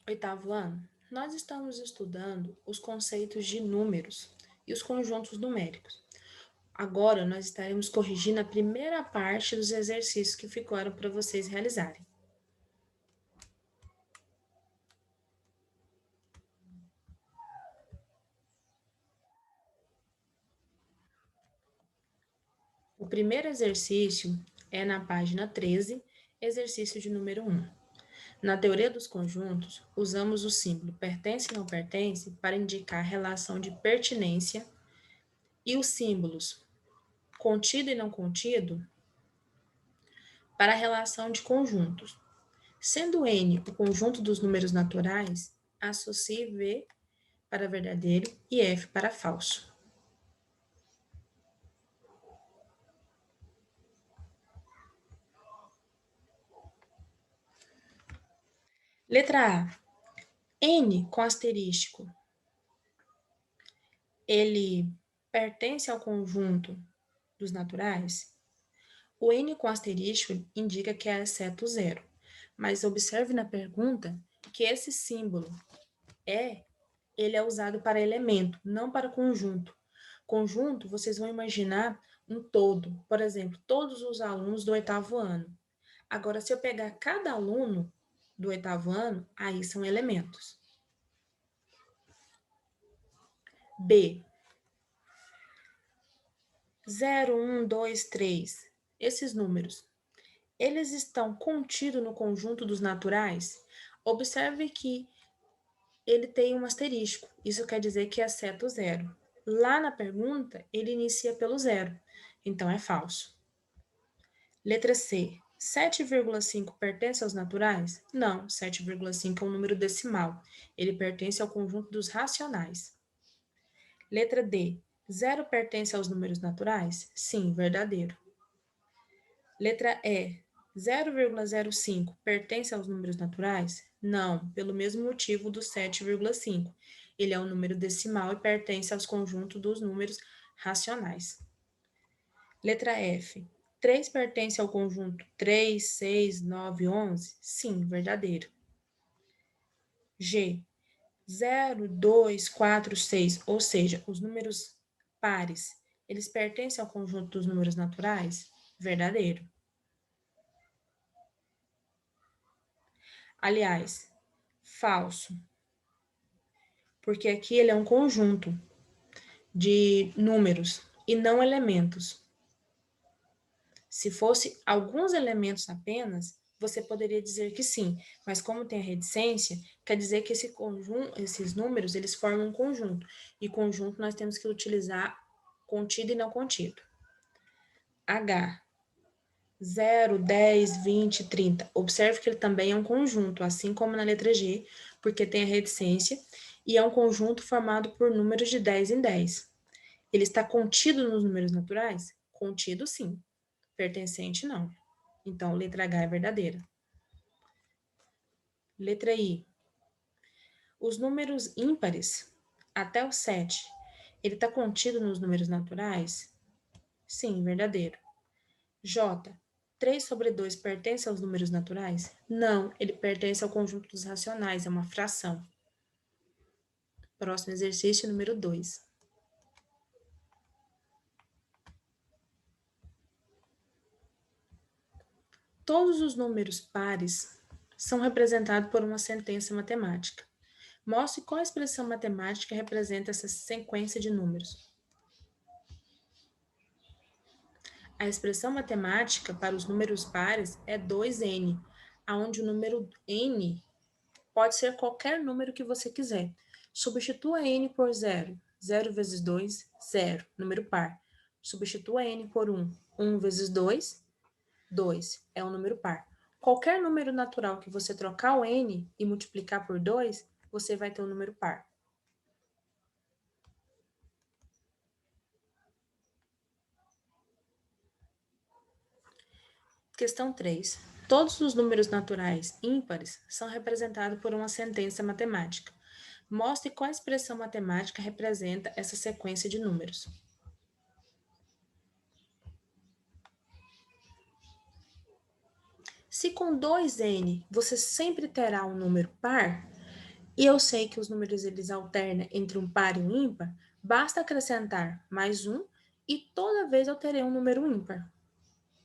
Oitavo ano, nós estamos estudando os conceitos de números e os conjuntos numéricos. Agora, nós estaremos corrigindo a primeira parte dos exercícios que ficaram para vocês realizarem. O primeiro exercício é na página 13, exercício de número 1. Na teoria dos conjuntos, usamos o símbolo pertence e não pertence para indicar a relação de pertinência e os símbolos contido e não contido para a relação de conjuntos. Sendo N o conjunto dos números naturais, associe V para verdadeiro e F para falso. Letra A. N com asterístico, ele pertence ao conjunto dos naturais? O N com asterístico indica que é exceto zero, mas observe na pergunta que esse símbolo ele é usado para elemento, não para conjunto. Conjunto, vocês vão imaginar um todo, por exemplo, todos os alunos do oitavo ano. Agora, se eu pegar cada aluno do oitavo ano, aí são elementos. B. 0, 1, 2, 3. Esses números, eles estão contidos no conjunto dos naturais? Observe que ele tem um asterisco. Isso quer dizer que é exceto zero. Lá na pergunta, ele inicia pelo zero. Então, é falso. Letra C. 7,5 pertence aos naturais? Não, 7,5 é um número decimal. Ele pertence ao conjunto dos racionais. Letra D. 0 pertence aos números naturais? Sim, verdadeiro. Letra E. 0,05 pertence aos números naturais? Não, pelo mesmo motivo do 7,5. Ele é um número decimal e pertence aos conjuntos dos números racionais. Letra F. 3 pertence ao conjunto 3, 6, 9, 11? Sim, verdadeiro. G. 0, 2, 4, 6, ou seja, os números pares, eles pertencem ao conjunto dos números naturais? Verdadeiro. Aliás, falso, porque aqui ele é um conjunto de números e não elementos. Se fosse alguns elementos apenas, você poderia dizer que sim, mas como tem a reticência, quer dizer que esses números eles formam um conjunto, e conjunto nós temos que utilizar contido e não contido. H. 0, 10, 20, 30. Observe que ele também é um conjunto, assim como na letra G, porque tem a reticência, e é um conjunto formado por números de 10 em 10. Ele está contido nos números naturais? Contido, sim. Pertencente, não. Então, letra H é verdadeira. Letra I. Os números ímpares, até o 7, ele está contido nos números naturais? Sim, verdadeiro. J. 3 sobre 2 pertence aos números naturais? Não, ele pertence ao conjunto dos racionais, é uma fração. Próximo exercício, número 2. Todos os números pares são representados por uma sentença matemática. Mostre qual expressão matemática representa essa sequência de números. A expressão matemática para os números pares é 2n, onde o número n pode ser qualquer número que você quiser. Substitua n por 0. 0 vezes 2, 0, número par. Substitua n por 1. 1 vezes 2, 2, é um número par. Qualquer número natural que você trocar o n e multiplicar por 2, você vai ter um número par. Questão 3. Todos os números naturais ímpares são representados por uma sentença matemática. Mostre qual expressão matemática representa essa sequência de números. Se com 2n você sempre terá um número par, e eu sei que os números eles alternam entre um par e um ímpar, basta acrescentar mais um e toda vez eu terei um número ímpar.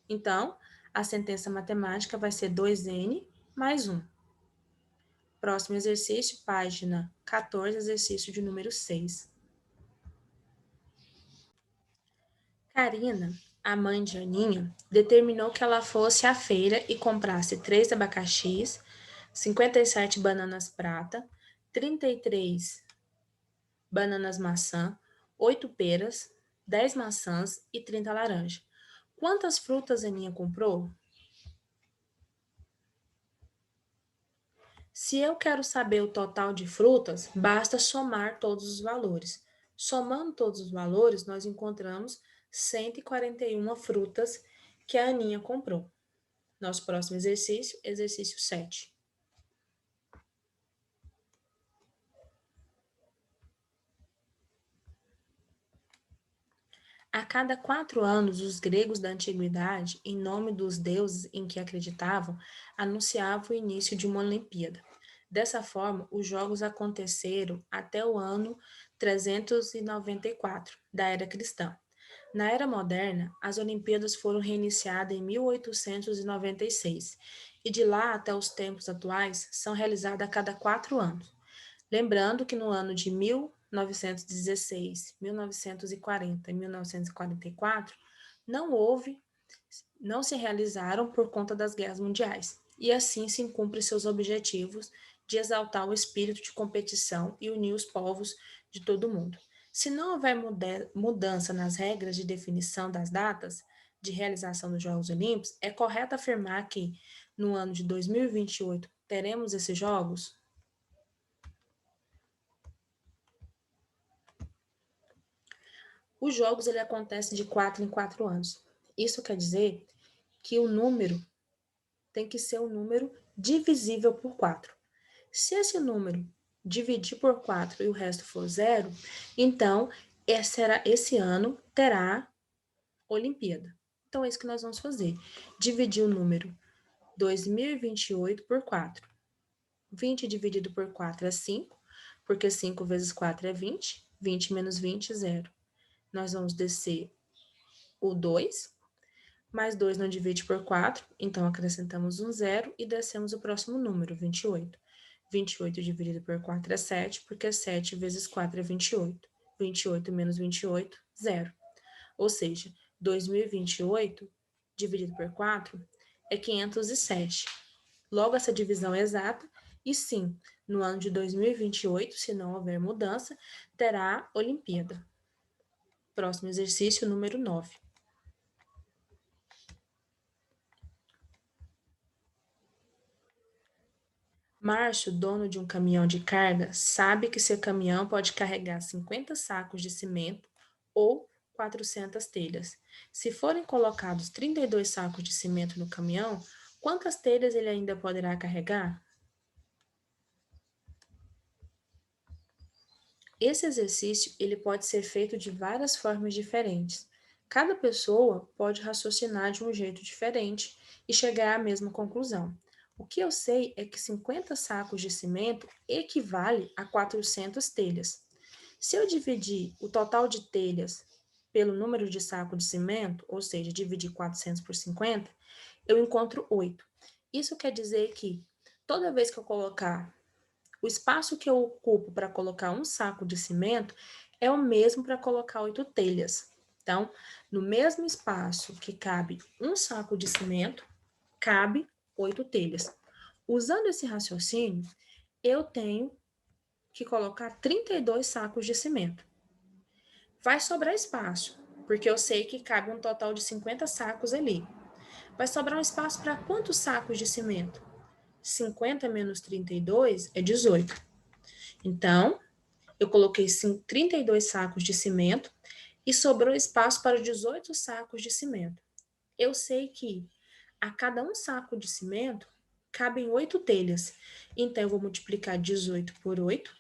Então, a sentença matemática vai ser 2n mais 1. Próximo exercício, página 14, exercício de número 6. Karina, a mãe de Aninha, determinou que ela fosse à feira e comprasse 3 abacaxis, 57 bananas prata, 33 bananas maçã, 8 peras, 10 maçãs e 30 laranjas. Quantas frutas Aninha comprou? Se eu quero saber o total de frutas, basta somar todos os valores. Somando todos os valores, nós encontramos 141 frutas que a Aninha comprou. Nosso próximo exercício, exercício 7. A cada 4 anos, os gregos da antiguidade, em nome dos deuses em que acreditavam, anunciavam o início de uma Olimpíada. Dessa forma, os jogos aconteceram até o ano 394 da era cristã. Na era moderna, as Olimpíadas foram reiniciadas em 1896 e de lá até os tempos atuais são realizadas a cada 4 anos. Lembrando que no ano de 1916, 1940 e 1944 não se realizaram por conta das guerras mundiais, e assim se cumpre seus objetivos de exaltar o espírito de competição e unir os povos de todo o mundo. Se não houver mudança nas regras de definição das datas de realização dos Jogos Olímpicos, é correto afirmar que no ano de 2028 teremos esses Jogos? Os jogos ele acontecem de 4 em 4 anos. Isso quer dizer que o número tem que ser um número divisível por 4. Se esse número dividir por 4 e o resto for zero, então esse ano terá Olimpíada. Então é isso que nós vamos fazer. Dividir o número 2028 por 4. 20 dividido por 4 é 5, porque 5 vezes 4 é 20. 20 menos 20, 0. Nós vamos descer o 2, mais 2 não divide por 4, então acrescentamos um 0 e descemos o próximo número, 28. 28 dividido por 4 é 7, porque 7 vezes 4 é 28. 28 menos 28, 0. Ou seja, 2028 dividido por 4 é 507. Logo, essa divisão é exata, e sim, no ano de 2028, se não houver mudança, terá Olimpíada. Próximo exercício, número 9. Márcio, dono de um caminhão de carga, sabe que seu caminhão pode carregar 50 sacos de cimento ou 400 telhas. Se forem colocados 32 sacos de cimento no caminhão, quantas telhas ele ainda poderá carregar? Esse exercício ele pode ser feito de várias formas diferentes. Cada pessoa pode raciocinar de um jeito diferente e chegar à mesma conclusão. O que eu sei é que 50 sacos de cimento equivale a 400 telhas. Se eu dividir o total de telhas pelo número de sacos de cimento, ou seja, dividir 400 por 50, eu encontro 8. Isso quer dizer que toda vez que eu colocar o espaço que eu ocupo para colocar um saco de cimento é o mesmo para colocar 8 telhas. Então, no mesmo espaço que cabe um saco de cimento, cabe 8 telhas. Usando esse raciocínio, eu tenho que colocar 32 sacos de cimento. Vai sobrar espaço, porque eu sei que cabe um total de 50 sacos ali. Vai sobrar um espaço para quantos sacos de cimento? 50 menos 32 é 18. Então, eu coloquei 32 sacos de cimento e sobrou espaço para 18 sacos de cimento. Eu sei que a cada um saco de cimento cabem 8 telhas. Então, eu vou multiplicar 18 por 8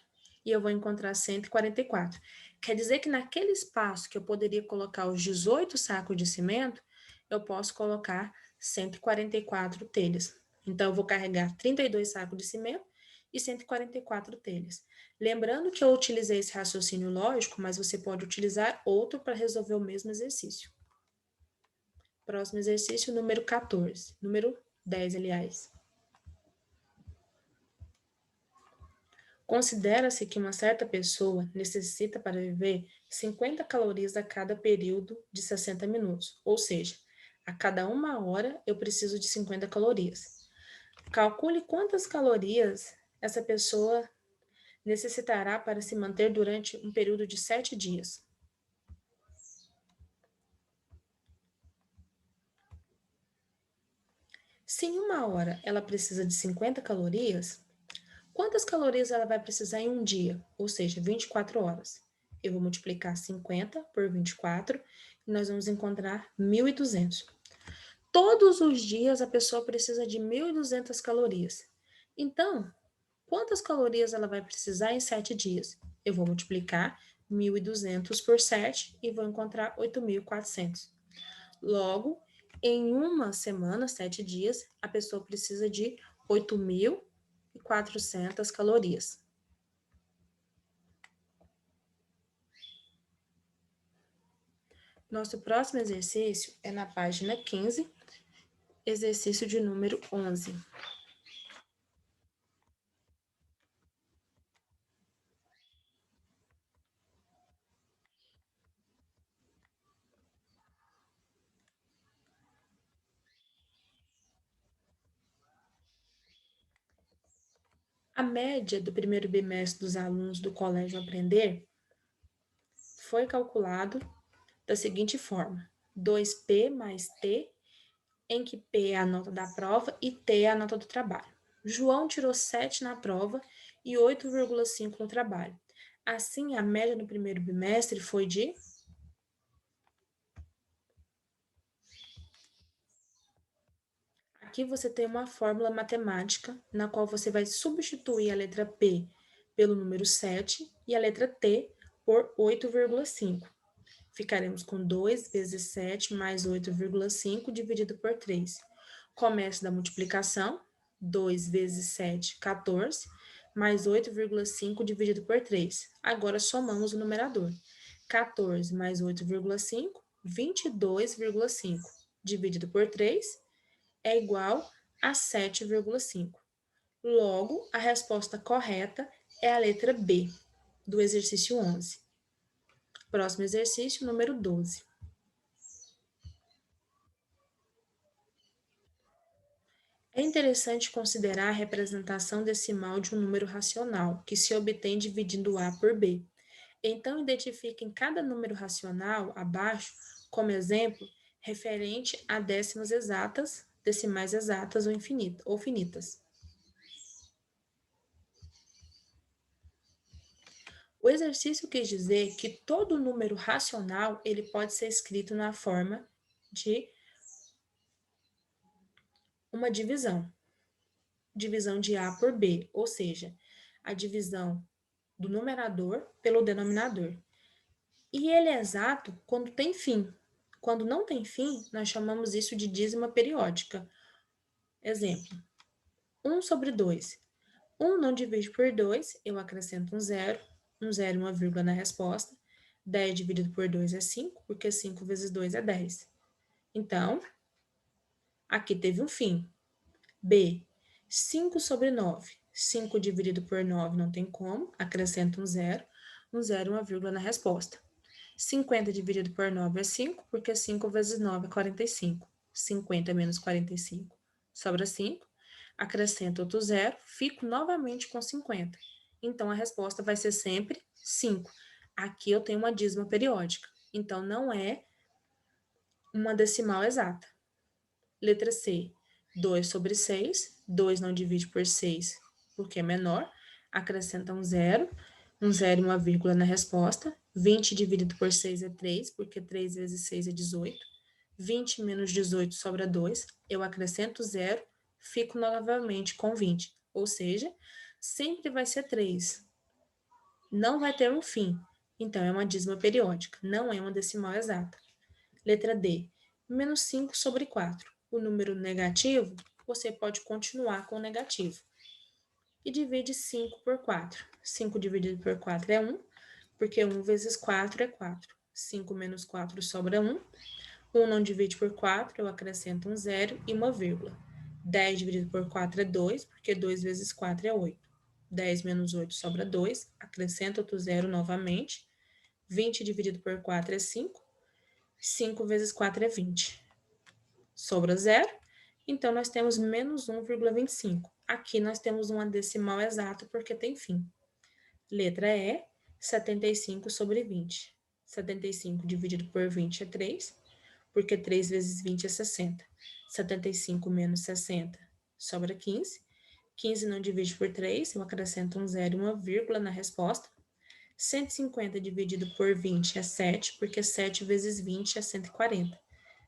e eu vou encontrar 144. Quer dizer que naquele espaço que eu poderia colocar os 18 sacos de cimento, eu posso colocar 144 telhas. Então, eu vou carregar 32 sacos de cimento e 144 telhas. Lembrando que eu utilizei esse raciocínio lógico, mas você pode utilizar outro para resolver o mesmo exercício. Próximo exercício, número 14. Número 10, aliás. Considera-se que uma certa pessoa necessita para viver 50 calorias a cada período de 60 minutos, ou seja, a cada 1 hora eu preciso de 50 calorias. Calcule quantas calorias essa pessoa necessitará para se manter durante um período de 7 dias. Se em 1 hora ela precisa de 50 calorias, quantas calorias ela vai precisar em um dia, ou seja, 24 horas? Eu vou multiplicar 50 por 24 e nós vamos encontrar 1.200. Todos os dias a pessoa precisa de 1.200 calorias. Então, quantas calorias ela vai precisar em 7 dias? Eu vou multiplicar 1.200 por 7 e vou encontrar 8.400. Logo, em uma semana, 7 dias, a pessoa precisa de 8.400 calorias. Nosso próximo exercício é na página 15, exercício de número 11. A média do primeiro bimestre dos alunos do Colégio Aprender foi calculado da seguinte forma: 2P mais T, em que P é a nota da prova e T é a nota do trabalho. João tirou 7 na prova e 8,5 no trabalho. Assim, a média no primeiro bimestre foi de... Aqui você tem uma fórmula matemática na qual você vai substituir a letra P pelo número 7 e a letra T por 8,5. Ficaremos com 2 vezes 7 mais 8,5 dividido por 3. Começo da multiplicação, 2 vezes 7, 14, mais 8,5 dividido por 3. Agora somamos o numerador. 14 mais 8,5, 22,5, dividido por 3, é igual a 7,5. Logo, a resposta correta é a letra B, do exercício 11. Próximo exercício, número 12. É interessante considerar a representação decimal de um número racional, que se obtém dividindo A por B. Então, identifiquem cada número racional abaixo como exemplo referente a décimas exatas, decimais exatas ou finitas. O exercício quis dizer que todo número racional ele pode ser escrito na forma de uma divisão de A por B, ou seja, a divisão do numerador pelo denominador. E ele é exato quando tem fim. Quando não tem fim, nós chamamos isso de dízima periódica. Exemplo, 1 sobre 2. 1 não divide por 2, eu acrescento um zero e uma vírgula na resposta. 10 dividido por 2 é 5, porque 5 vezes 2 é 10. Então, aqui teve um fim. B, 5 sobre 9. 5 dividido por 9 não tem como, acrescenta um zero e uma vírgula na resposta. 50 dividido por 9 é 5, porque 5 vezes 9 é 45. 50 menos 45 sobra 5. Acrescento outro zero, fico novamente com 50. Então, a resposta vai ser sempre 5. Aqui eu tenho uma dízima periódica, então não é uma decimal exata. Letra C, 2 sobre 6. 2 não divide por 6 porque é menor. Acrescenta um zero e uma vírgula na resposta. 20 dividido por 6 é 3, porque 3 vezes 6 é 18. 20 menos 18 sobra 2. Eu acrescento zero, fico novamente com 20. Ou seja, sempre vai ser 3. Não vai ter um fim. Então, é uma dízima periódica, não é uma decimal exata. Letra D, menos 5 sobre 4. O número negativo, você pode continuar com o negativo. e divide 5 por 4. 5 dividido por 4 é 1, porque 1 vezes 4 é 4. 5 menos 4 sobra 1. 1 não divide por 4, eu acrescento um zero e uma vírgula. 10 dividido por 4 é 2, porque 2 vezes 4 é 8. 10 menos 8 sobra 2, acrescento outro zero novamente. 20 dividido por 4 é 5. 5 vezes 4 é 20. Sobra zero, então nós temos menos 1,25. Aqui nós temos uma decimal exata porque tem fim. Letra E, 75 sobre 20. 75 dividido por 20 é 3, porque 3 vezes 20 é 60. 75 menos 60 sobra 15. 15 não divide por 3, eu acrescento um zero e uma vírgula na resposta. 150 dividido por 20 é 7, porque 7 vezes 20 é 140.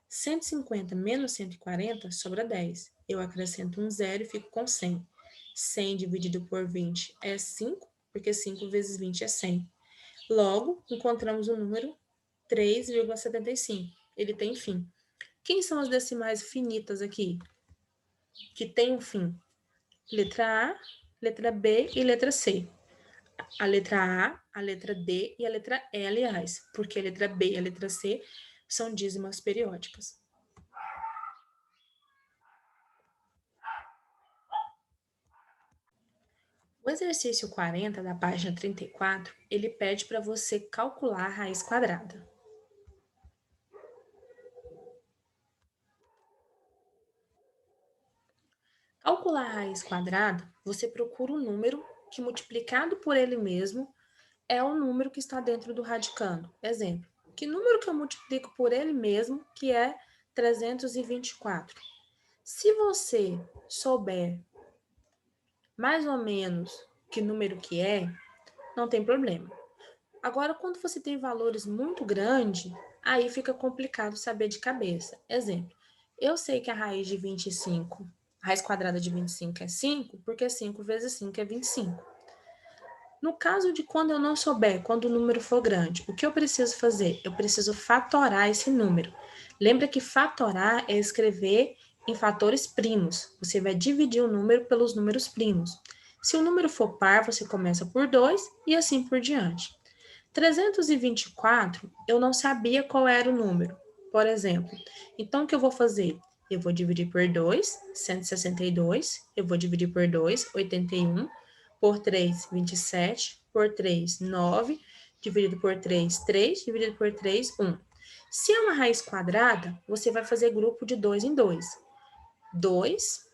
150 menos 140 sobra 10. Eu acrescento um zero e fico com 100. 100 dividido por 20 é 5, porque 5 vezes 20 é 100. Logo, encontramos o número 3,75. Ele tem fim. Quem são as decimais finitas aqui? Que tem um fim? Letra A, letra B e letra C. A letra A, a letra D e a letra E, aliás, porque a letra B e a letra C são dízimas periódicas. O exercício 40 da página 34, ele pede para você calcular a raiz quadrada. Calcular a raiz quadrada, você procura um número que multiplicado por ele mesmo é o número que está dentro do radicando. Exemplo, que número que eu multiplico por ele mesmo, que é 324? Se você souber mais ou menos que número que é, não tem problema. Agora, quando você tem valores muito grandes, aí fica complicado saber de cabeça. Exemplo, eu sei que a raiz de 25, a raiz quadrada de 25 é 5, porque 5 vezes 5 é 25. No caso de quando eu não souber, quando o número for grande, o que eu preciso fazer? Eu preciso fatorar esse número. Lembra que fatorar é escrever em fatores primos. Você vai dividir o número pelos números primos. Se o número for par, você começa por 2 e assim por diante. 324, eu não sabia qual era o número, por exemplo. Então, o que eu vou fazer? Eu vou dividir por 2, 162. Eu vou dividir por 2, 81. Por 3, 27. Por 3, 9. Dividido por 3, 3. Dividido por 3, 1. Se é uma raiz quadrada, você vai fazer grupo de 2 em 2. 2,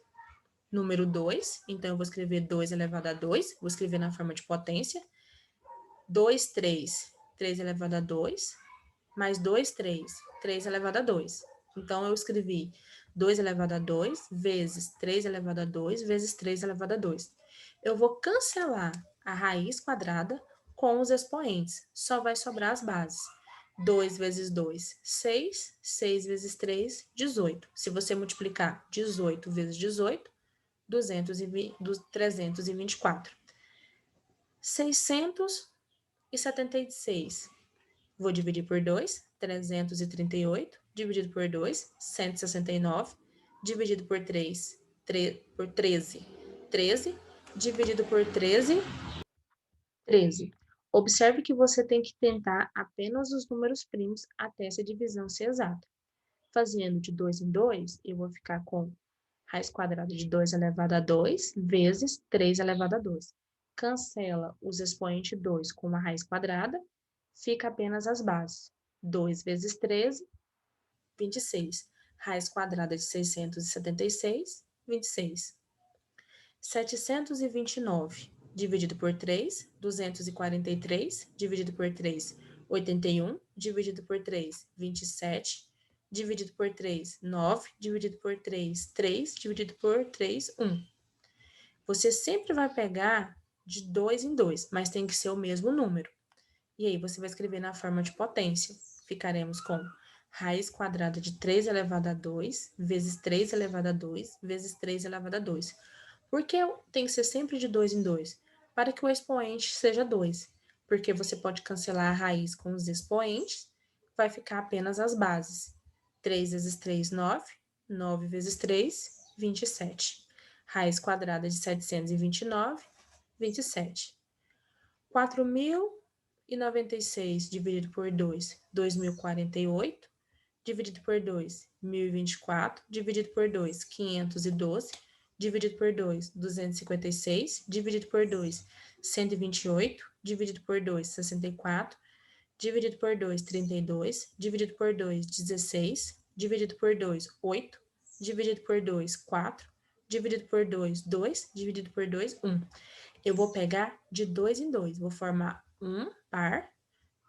número 2. Então, eu vou escrever 2 elevado a 2. Vou escrever na forma de potência. 2, 3. 3 elevado a 2. Mais 2, 3. 3 elevado a 2. Então, eu escrevi 2 elevado a 2 vezes 3 elevado a 2 vezes 3 elevado a 2. Eu vou cancelar a raiz quadrada com os expoentes. Só vai sobrar as bases. 2 vezes 2, 6. 6 vezes 3, 18. Se você multiplicar 18 vezes 18, 324. 676. Vou dividir por 2, 338. Dividido por 2, 169. Dividido por 3, por 13, 13. Dividido por 13, 13. Observe que você tem que tentar apenas os números primos até essa divisão ser exata. Fazendo de 2 em 2, eu vou ficar com raiz quadrada de 2 elevado a 2 vezes 3 elevado a 2. Cancela os expoentes 2 com uma raiz quadrada, fica apenas as bases. 2 vezes 13, 26. Raiz quadrada de 676, 26. 729 dividido por 3, 243, dividido por 3, 81, dividido por 3, 27, dividido por 3, 9, dividido por 3, 3, dividido por 3, 1. Você sempre vai pegar de 2 em 2, mas tem que ser o mesmo número. E aí você vai escrever na forma de potência. Ficaremos com raiz quadrada de 3 elevado a 2 vezes 3 elevado a 2 vezes 3 elevado a 2. Por que tem que ser sempre de 2 em 2? Para que o expoente seja 2. Porque você pode cancelar a raiz com os expoentes, vai ficar apenas as bases. 3 vezes 3, 9. 9 vezes 3, 27. Raiz quadrada de 729 27. 4.096 dividido por 2, 2.048. Dividido por 2, 1.024. Dividido por 2, 512. Dividido por 2, 256. Dividido por 2, 128. Dividido por 2, 64. Dividido por 2, 32. Dividido por 2, 16. Dividido por 2, 8. Dividido por 2, 4. Dividido por 2, 2. Dividido por 2, 1. Eu vou pegar de 2 em 2. Vou formar um par,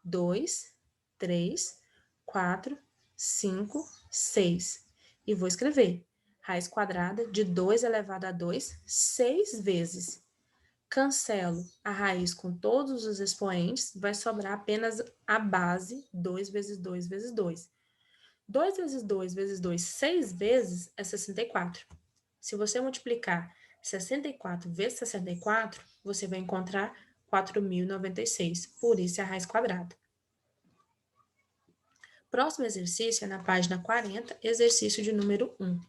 2, 3, 4, 5, 6. E vou escrever raiz quadrada de 2 elevado a 2, 6 vezes. Cancelo a raiz com todos os expoentes, vai sobrar apenas a base 2 vezes 2 vezes 2. 2 vezes 2 vezes 2, 6 vezes é 64. Se você multiplicar 64 vezes 64, você vai encontrar 4.096. Por isso é a raiz quadrada. Próximo exercício é na página 40, exercício de número 1.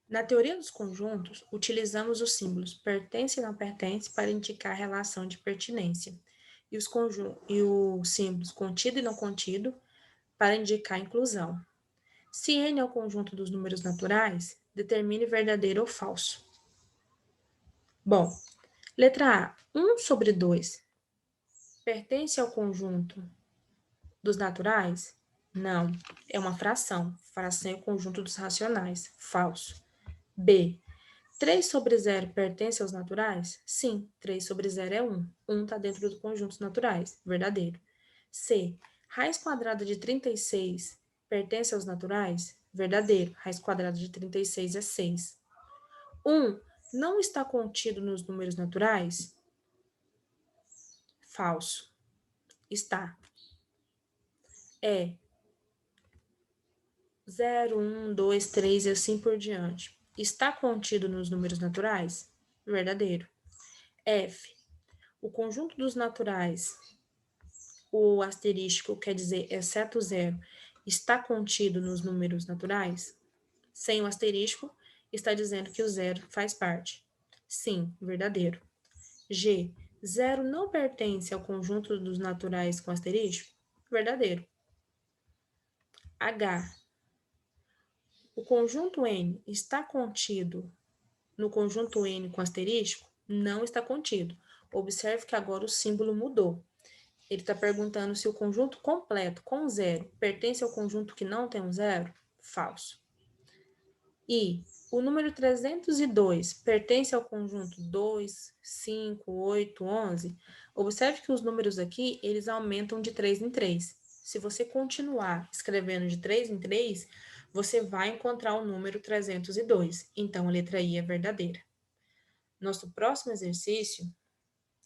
Na teoria dos conjuntos, utilizamos os símbolos pertence e não pertence para indicar a relação de pertinência, e os símbolos contido e não contido para indicar a inclusão. Se N é o conjunto dos números naturais, determine verdadeiro ou falso. Bom, letra A, 1 sobre 2 pertence ao conjunto dos naturais? Não, é uma fração. Fração é o conjunto dos racionais. Falso. B, 3 sobre 0 pertence aos naturais? Sim, 3 sobre 0 é 1. 1 está dentro dos conjuntos naturais. Verdadeiro. C, raiz quadrada de 36 pertence aos naturais? Verdadeiro. Raiz quadrada de 36 é 6. 1 não está contido nos números naturais? Falso. Está. É 0, 1, 2, 3 e assim por diante. Está contido nos números naturais? Verdadeiro. F. O conjunto dos naturais, o asterístico quer dizer exceto zero, está contido nos números naturais? Sem o asterístico, está dizendo que o zero faz parte. Sim, verdadeiro. G. Zero não pertence ao conjunto dos naturais com asterístico? Verdadeiro. H. O conjunto N está contido no conjunto N com asterístico? Não está contido. Observe que agora o símbolo mudou. Ele está perguntando se o conjunto completo com zero pertence ao conjunto que não tem um zero? Falso. E o número 302 pertence ao conjunto 2, 5, 8, 11? Observe que os números aqui, eles aumentam de 3 em 3. Se você continuar escrevendo de 3 em 3, você vai encontrar o número 302. Então, a letra I é verdadeira. Nosso próximo exercício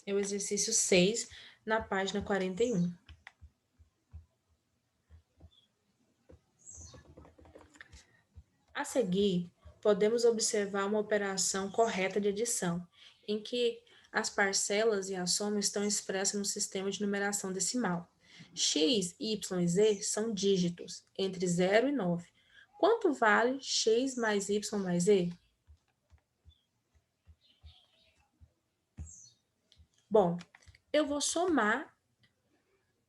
é o exercício 6, na página 41. A seguir, podemos observar uma operação correta de adição, em que as parcelas e a soma estão expressas no sistema de numeração decimal. X, Y e Z são dígitos, entre 0 e 9. Quanto vale x mais y mais z? Bom, eu vou somar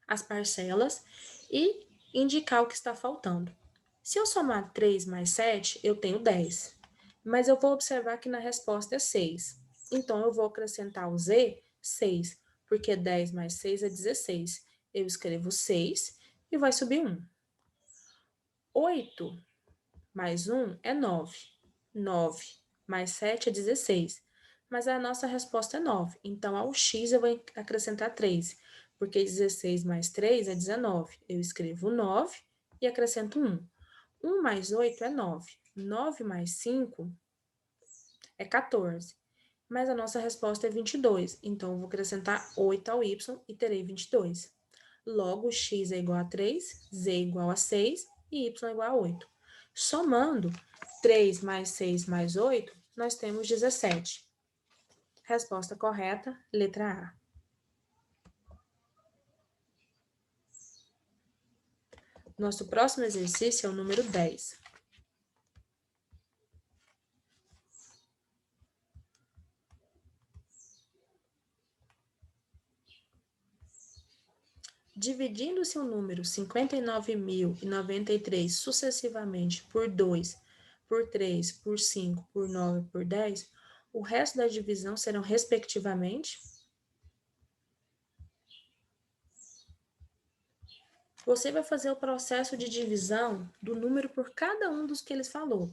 as parcelas e indicar o que está faltando. Se eu somar 3 mais 7, eu tenho 10. Mas eu vou observar que na resposta é 6. Então, eu vou acrescentar o z, 6, porque 10 mais 6 é 16. Eu escrevo 6 e vai subir 1. 8 mais 1 é 9. 9 mais 7 é 16. Mas a nossa resposta é 9. Então, ao x eu vou acrescentar 3, porque 16 mais 3 é 19. Eu escrevo 9 e acrescento 1. 1 mais 8 é 9. 9 mais 5 é 14. Mas a nossa resposta é 22. Então, eu vou acrescentar 8 ao y e terei 22. Logo, x é igual a 3, z é igual a 6 e y é igual a 8. Somando 3 mais 6 mais 8, nós temos 17. Resposta correta, letra A. Nosso próximo exercício é o número 10. Dividindo-se o número 59.093 sucessivamente por 2, por 3, por 5, por 9, por 10, o resto da divisão serão respectivamente. Você vai fazer o processo de divisão do número por cada um dos que eles falou.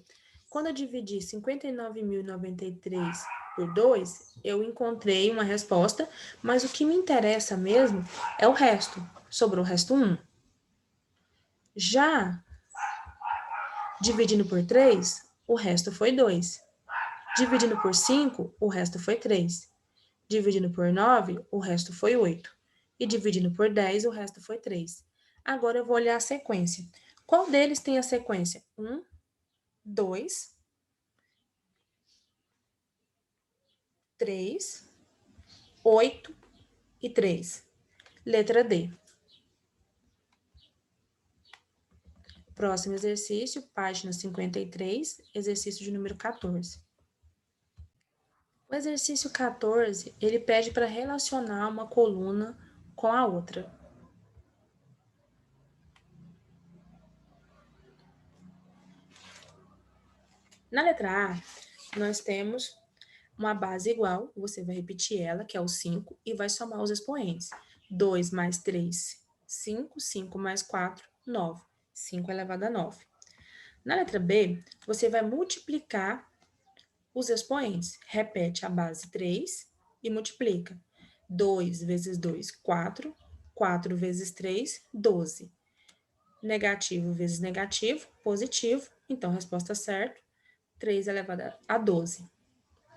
Quando eu dividi 59.093 por 2, eu encontrei uma resposta, mas o que me interessa mesmo é o resto. Sobrou o resto 1. Já dividindo por 3, o resto foi 2. Dividindo por 5, o resto foi 3. Dividindo por 9, o resto foi 8. E dividindo por 10, o resto foi 3. Agora eu vou olhar a sequência. Qual deles tem a sequência? 1, 2, 3, 8 e 3. Letra D. Próximo exercício, página 53, exercício de número 14. O exercício 14, ele pede para relacionar uma coluna com a outra. Na letra A, nós temos uma base igual, você vai repetir ela, que é o 5, e vai somar os expoentes. 2 mais 3, 5, 5 mais 4, 9. 5 elevado a 9. Na letra B, você vai multiplicar os expoentes. Repete a base 3 e multiplica. 2 vezes 2, 4. 4 vezes 3, 12. Negativo vezes negativo, positivo. Então, resposta certa, 3 elevado a 12.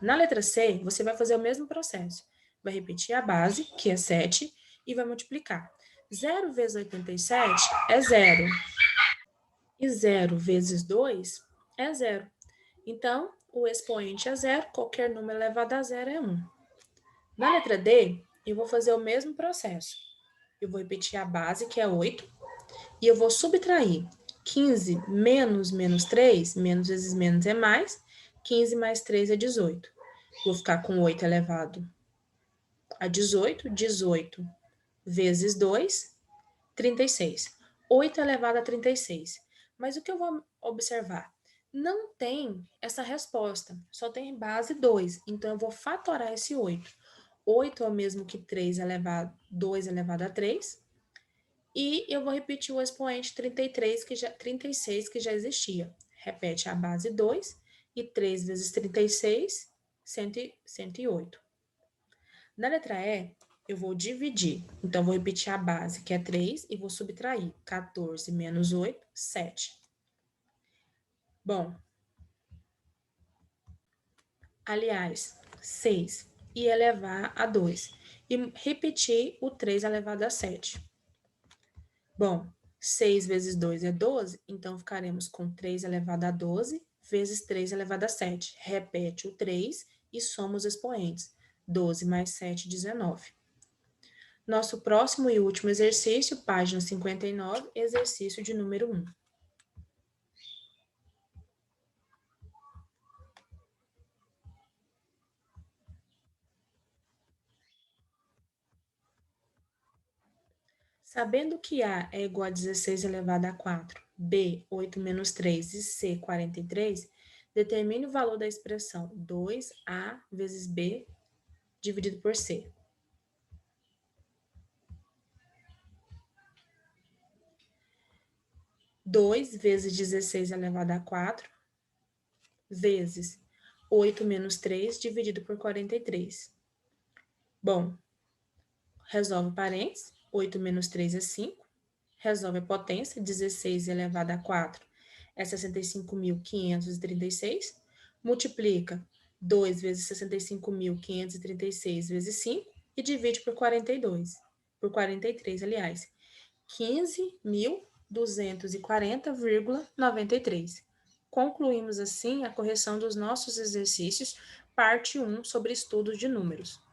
Na letra C, você vai fazer o mesmo processo. Vai repetir a base, que é 7, e vai multiplicar. 0 vezes 87 é 0. E 0 vezes 2 é 0. Então, o expoente é 0, qualquer número elevado a 0 é 1. Na letra D, eu vou fazer o mesmo processo. Eu vou repetir a base, que é 8, e eu vou subtrair 15 menos 3, menos vezes menos é mais, 15 mais 3 é 18. Vou ficar com 8 elevado a 18, 18 vezes 2, 36. 8 elevado a 36. Mas o que eu vou observar? Não tem essa resposta, só tem base 2. Então, eu vou fatorar esse 8. 8 é o mesmo que 3 elevado, 2 elevado a 3. E eu vou repetir o expoente 36, que já existia. Repete a base 2 e 3 vezes 36, 108. Na letra E, eu vou dividir. Então, vou repetir a base, que é 3, e vou subtrair. 14 menos 8, 7. Bom, aliás, 6 e elevar a 2. E repetir o 3 elevado a 7. Bom, 6 vezes 2 é 12, então ficaremos com 3 elevado a 12 vezes 3 elevado a 7. Repete o 3 e soma os expoentes. 12 mais 7, 19. Nosso próximo e último exercício, página 59, exercício de número 1. Sabendo que A é igual a 16 elevado a 4, B, 8 menos 3 e C, 43, determine o valor da expressão 2A vezes B dividido por C. Dois vezes 16 elevado a 4 vezes 8 menos 3 dividido por 43. Bom, resolve parênteses, 8 menos 3 é 5. Resolve a potência, 16 elevado a 4 é 65.536. Multiplica 2 vezes 65.536 vezes 5 e divide por 42. Por 43, aliás. 15.240,93. Concluímos assim a correção dos nossos exercícios parte 1 sobre estudos de números.